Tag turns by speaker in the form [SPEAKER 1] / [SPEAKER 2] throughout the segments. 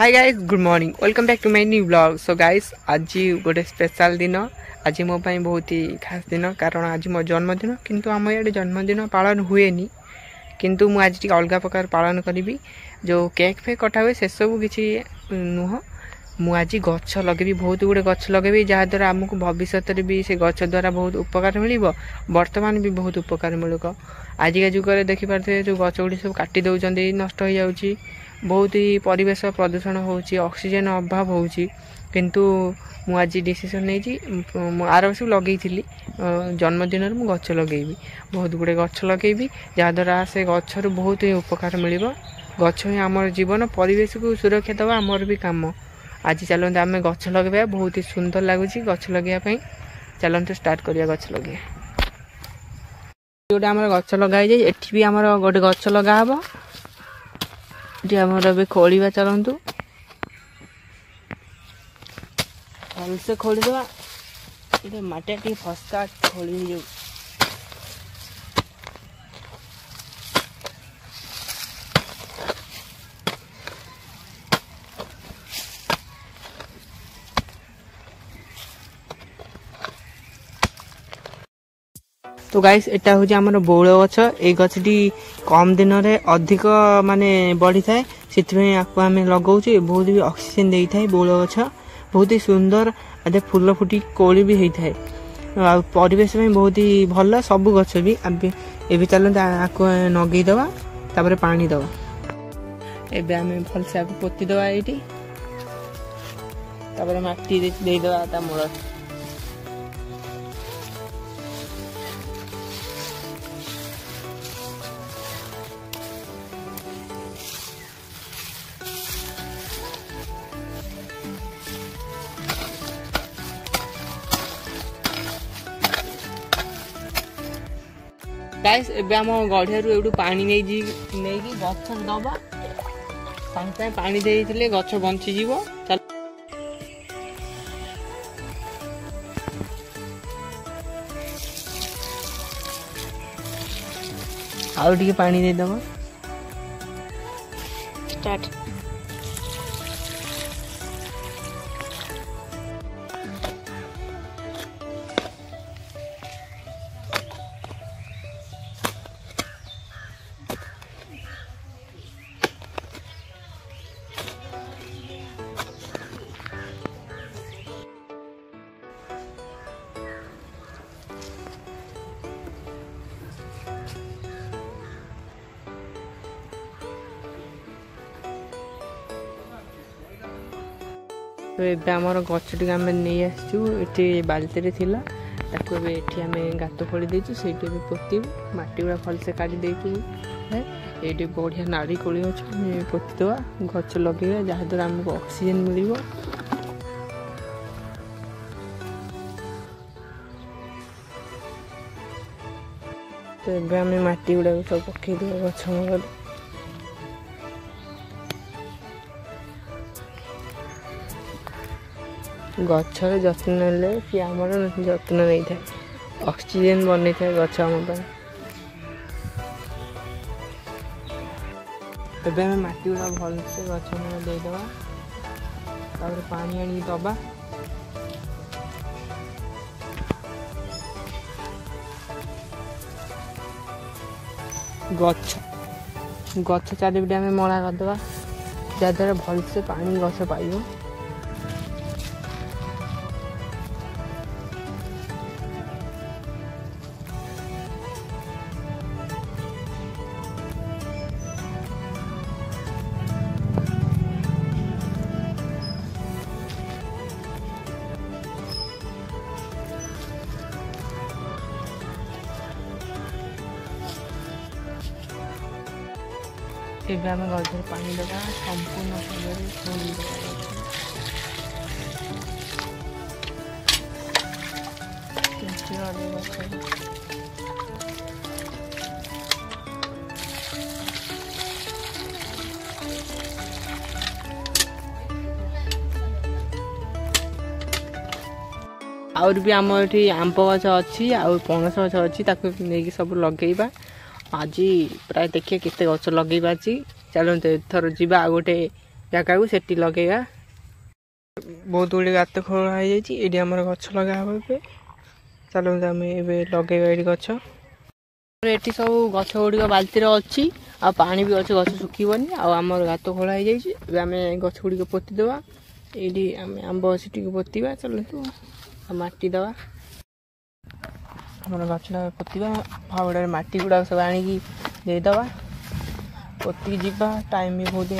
[SPEAKER 1] Hi guys good morning welcome back to my new blog. So guys आज गोटे special दिन आज मो बहुत ही खास दिन कारण आज मो जन्मदिन किंतु आम इे जन्मदिन पालन हुए किंतु मु आज अलग प्रकार पालन करी जो केक फेक कटा हुए से सब किसी नुह मु आज गछ लगे बहुत गुड़े गछ लगे जहाद्वारा आमको भविष्य भी से गछ द्वारा बहुत उपकार मिल बर्तमान भी बहुत उपकार मिल आजिका जुगे देखिपे जो गछ गुड़ी सब काटी दौरान नष्ट हो जाऊँगी बहुत ही परिवेश प्रदूषण होची ऑक्सीजन अभाव होची किंतु मु आज डिसीजन नहीं आर वर्ष लगे जन्मदिन मु गछ लगेबी बहुत गुड़े गछ लगेबी जहाद्वारा से गचर बहुत ही उपकार मिल गछ ही आम जीवन परिवेश को सुरक्षा देवा आमर भी काम आज चलते आम गछ लगे बहुत ही सुंदर लगुच गछ लगे चलते स्टार्ट करिया गछ लगे गोटे आम गछ लगाई एठी भी आम गोटे गछ लगा हबो आमर खोलिया चलतु भलसे खोलीदेवा ये माटी टी फस्का खोली जो तो गाइस एटा हूँ आमर बौल गछ ये गछटी कम दिन रे अधिक माने बढ़ी थाए से आम लगाऊे बहुत भी ऑक्सीजन दे था बौल गछ बहुत ही सुंदर आदे फूल फुटी कोली भी होता है परिवेश में बहुत ही भल सब गछ भी ए चलते आपको नगेदेवा तापर पानी दवा एबे आम भलसे पोती दवा ये माटी देदेवा ता मूल गाइस एबे आम गढ़िया एवं पानी नहीं गछ दबा सागे पानी देते गछ बंची चल आउ टिके पानी देदब स्टार्ट तो ये आमर गछटी आम नहीं आसटी बाल्टी थिला ताको एठी आम गात खोली देचु सेठी पोतीबू माटी गुड़ा भलसे काटी देचु ये बढ़िया नाड़ी कोली अच्छे पोतीदेवा गछ लगे जहाद्वारा आमको ऑक्सीजन मिल तो ये आम माटी गुड़ा सब पकईदे गछ मगल गछर जत्न नेले सी आमर जत्न नहीं था ऑक्सीजन बनी था गछ आम तबे आम माटी गुड़ा भलसे गछ देदेवा तापर पानी आनी दबा गछ गछ चारिपटे आम मड़ा करदे जहाद्वारा भलसे पानी गछ पाइब एबे आम गछर पानी देवा संपूर्ण समय खोली आउर भी आम ये आंब गछ अच्छी आउ पणस गछ अच्छी नहीं सब लगेबा आज प्राय देखिए केते गछ लगेबा चलते एथर जीवा गोटे जगह को सेठी लगेगा बहुत गुड़े गात खोला ये आम गच लगा हम ए चलते आम ए लगेगा ये गच ये सब गछ गुड़िक बाल्टी अच्छी आ पानी भी अच्छे गछ सुखीबनी आम गात खोला आम गछ गुड़िक पोतीदेवा ये आंब सीटी पोतीबा चलतु माटी दवा आम गछटा पोतीबा फावड़े माटी गुड़ा सब आनिकी देदेवा पोती जीवा टाइम भी बहुत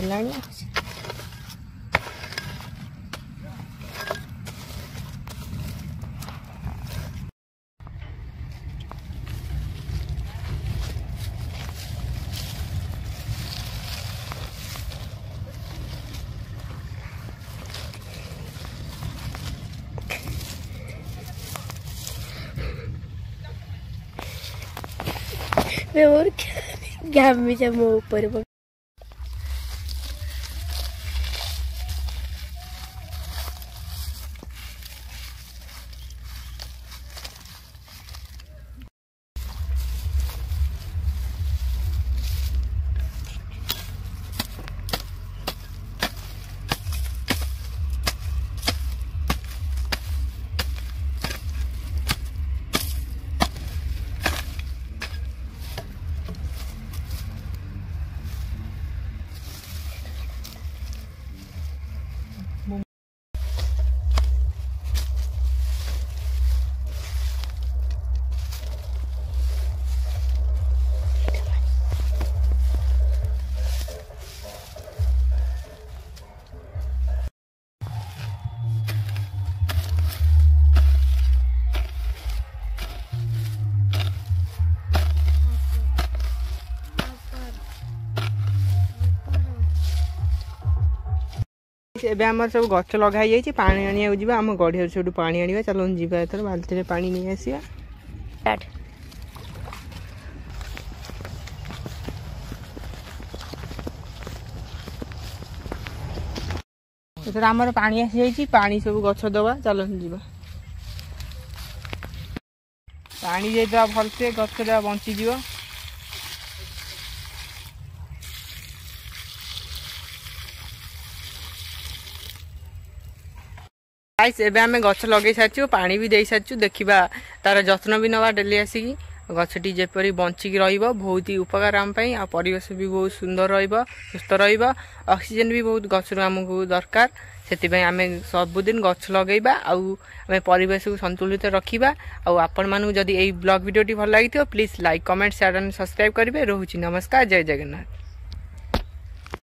[SPEAKER 1] है
[SPEAKER 2] और क्या मो ऊपर
[SPEAKER 1] एबे आम सब गच लगाई जाइए पानी आनिया जा आम गढ़िया से पानी आनिबा चलो जीवा एथर बाल्टी रे पानी नहीं आसिया एथर आमर पानी आसी जाइए पानी सब गछ दवा चलो जीवा पानी देदेवा भलसे गछ देवा बंची जीव गाइस एबे आमे गछ लगे सारछु पानी भी दे सारछु देखिबा तार जत्न भी नवा डेली आसिकी गछटी जेपरी बंचिकी रहिबो बहुत ही उपकार आम पई आ परिवेश भी बहुत सुंदर रहिबो सुस्थ रहिबो ऑक्सीजन भी बहुत गछरु हमकु दरकार सेति पई आमे सबुदिन गछ लगेबा आ आमे परिवेश को संतुलित रखिबा आ आपण मानु जदी एई ब्लॉग वीडियोटी भल लागिथियो please like comment share and subscribe करिवे रहूची नमस्कार जय जगन्नाथ।